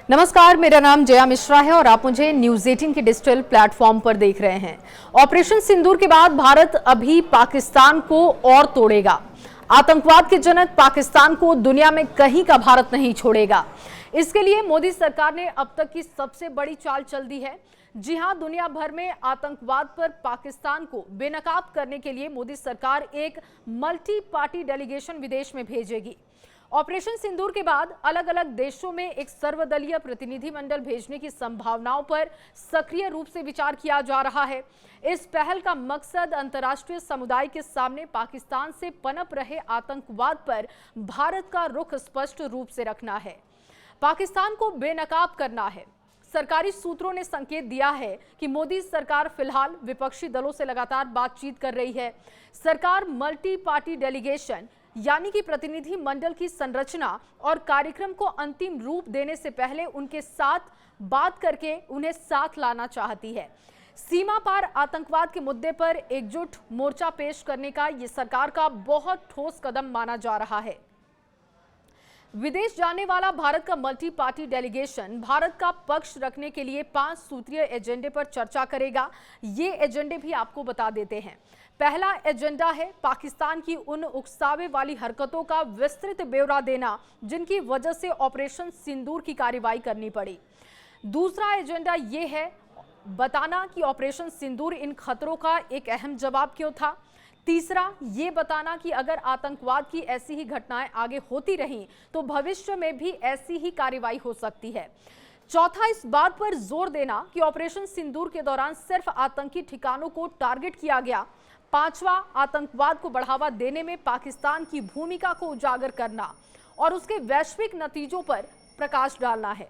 नमस्कार, मेरा नाम जया मिश्रा है और आप मुझे न्यूज़ 18 के डिजिटल प्लेटफॉर्म पर देख रहे हैं। ऑपरेशन सिंदूर के बाद भारत अभी पाकिस्तान को और तोड़ेगा। आतंकवाद के जनक पाकिस्तान को दुनिया में कहीं का भारत नहीं छोड़ेगा। इसके लिए मोदी सरकार ने अब तक की सबसे बड़ी चाल चल दी है। जी हां, दुनिया भर में आतंकवाद पर पाकिस्तान को बेनकाब करने के लिए मोदी सरकार एक मल्टी पार्टी डेलीगेशन विदेश में भेजेगी। ऑपरेशन सिंदूर के बाद अलग अलग देशों में एक सर्वदलीय प्रतिनिधिमंडल भेजने की संभावनाओं पर सक्रिय रूप से विचार किया जा रहा है। इस पहल का मकसद अंतर्राष्ट्रीय समुदाय के सामने पाकिस्तान से पनप रहे आतंकवाद पर भारत का रुख स्पष्ट रूप से रखना है, पाकिस्तान को बेनकाब करना है। सरकारी सूत्रों ने संकेत दिया है कि मोदी सरकार फिलहाल विपक्षी दलों से लगातार बातचीत कर रही है। सरकार मल्टी पार्टी डेलीगेशन यानी कि प्रतिनिधि मंडल की संरचना और कार्यक्रम को अंतिम रूप देने से पहले उनके साथ बात करके उन्हें साथ लाना चाहती है। सीमा पार आतंकवाद के मुद्दे पर एकजुट मोर्चा पेश करने का ये सरकार का बहुत ठोस कदम माना जा रहा है। विदेश जाने वाला भारत का मल्टी पार्टी डेलीगेशन भारत का पक्ष रखने के लिए 5 सूत्रीय एजेंडे पर चर्चा करेगा। ये एजेंडे भी आपको बता देते हैं। पहला एजेंडा है पाकिस्तान की उन उकसावे वाली हरकतों का विस्तृत ब्यौरा देना जिनकी वजह से ऑपरेशन सिंदूर की कार्रवाई करनी पड़ी। दूसरा एजेंडा ये है बताना कि ऑपरेशन सिंदूर इन खतरों का एक अहम जवाब क्यों था। तीसरा ये बताना कि अगर आतंकवाद की ऐसी ही घटनाएं आगे होती रहीं तो भविष्य में भी ऐसी ही कार्रवाई हो सकती है। चौथा इस बात पर जोर देना कि ऑपरेशन सिंदूर के दौरान सिर्फ आतंकी ठिकानों को टारगेट किया गया। पांचवा आतंकवाद को बढ़ावा देने में पाकिस्तान की भूमिका को उजागर करना और उसके वैश्विक नतीजों पर प्रकाश डालना है।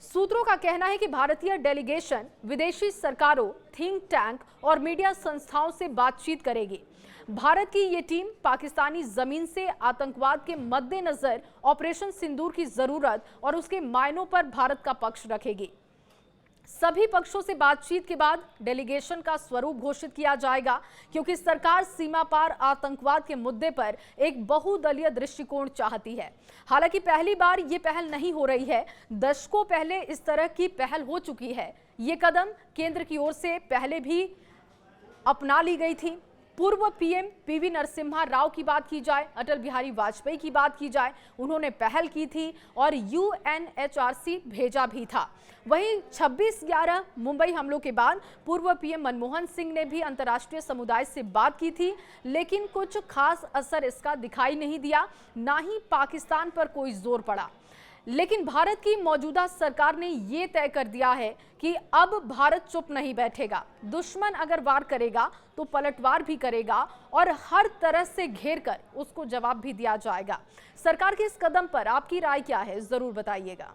सूत्रों का कहना है कि भारतीय डेलीगेशन विदेशी सरकारों, थिंक टैंक और मीडिया संस्थाओं से बातचीत करेगी। भारत की ये टीम पाकिस्तानी जमीन से आतंकवाद के मद्देनजर ऑपरेशन सिंदूर की जरूरत और उसके मायनों पर भारत का पक्ष रखेगी। सभी पक्षों से बातचीत के बाद डेलीगेशन का स्वरूप घोषित किया जाएगा, क्योंकि सरकार सीमा पार आतंकवाद के मुद्दे पर एक बहुदलीय दृष्टिकोण चाहती है। हालांकि पहली बार ये पहल नहीं हो रही है, दशकों पहले इस तरह की पहल हो चुकी है। ये कदम केंद्र की ओर से पहले भी अपना ली गई थी। पूर्व पीएम पीवी नरसिम्हा राव की बात की जाए, अटल बिहारी वाजपेयी की बात की जाए, उन्होंने पहल की थी और यूएनएचआरसी भेजा भी था। वहीं 26/11 मुंबई हमलों के बाद पूर्व पीएम मनमोहन सिंह ने भी अंतर्राष्ट्रीय समुदाय से बात की थी, लेकिन कुछ खास असर इसका दिखाई नहीं दिया, ना ही पाकिस्तान पर कोई जोर पड़ा। लेकिन भारत की मौजूदा सरकार ने ये तय कर दिया है कि अब भारत चुप नहीं बैठेगा। दुश्मन अगर वार करेगा तो पलटवार भी करेगा और हर तरह से घेर कर उसको जवाब भी दिया जाएगा। सरकार के इस कदम पर आपकी राय क्या है, जरूर बताइएगा।